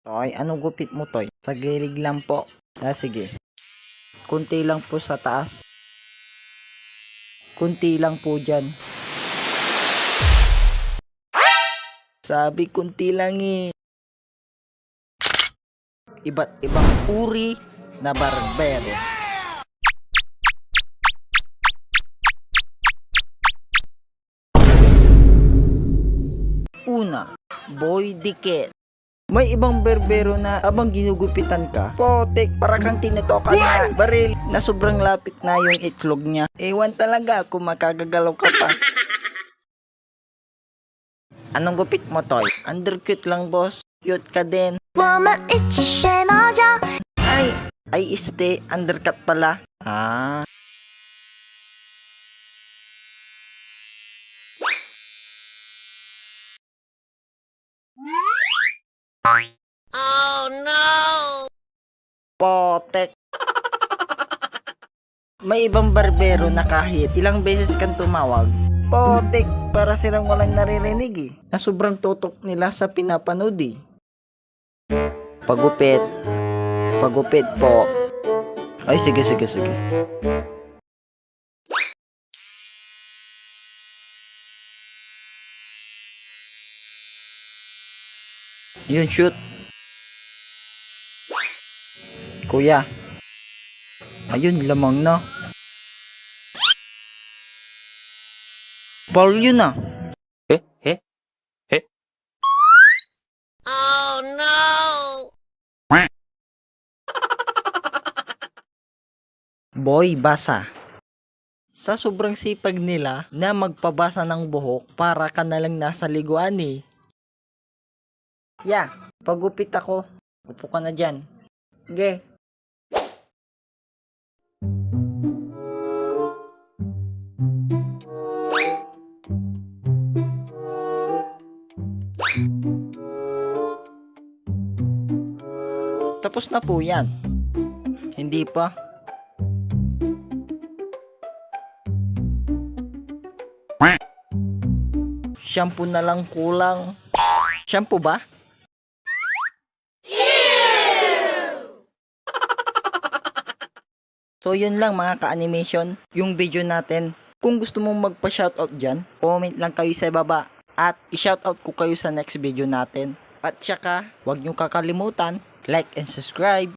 Toy, anong gupit mo, Toy? Sa gilid lang po. Sige. Kunti lang po sa taas. Kunti lang po dyan. Sabi kunti lang eh. Iba't ibang uri na barbero. Una, boy dikit. May ibang berbero na habang ginugupitan ka, potek, para kang tinitokan na baril na sobrang lapit na yung itlog niya. Ewan talaga kung makagagalaw ka pa. Anong gupit mo, Toy? Undercut lang, boss. Cute ka din. Ay, undercut pala. Ah. Oh no! Potek. May ibang barbero na kahit ilang beses kang tumawag, potek, para silang walang naririnig eh. Na sobrang tutok nila sa pinapanood eh. Pagupit. Pagupit po. Ay, sige. Yun, shoot. Kuya. Ayun, lamang na. Ball yun ah. Oh no! Boy, basa. Sa sobrang sipag nila na magpabasa ng buhok, para ka na lang nasa liguan eh. Pagupit ako. Upo ka na dyan. Ge. Tapos na po yan. Hindi pa. Shampoo na lang kulang. Shampoo ba? So yun lang mga ka-animation, yung video natin. Kung gusto mong magpa-shoutout dyan, comment lang kayo sa baba. At i-shoutout ko kayo sa next video natin. At saka, huwag nyo kakalimutan, like and subscribe.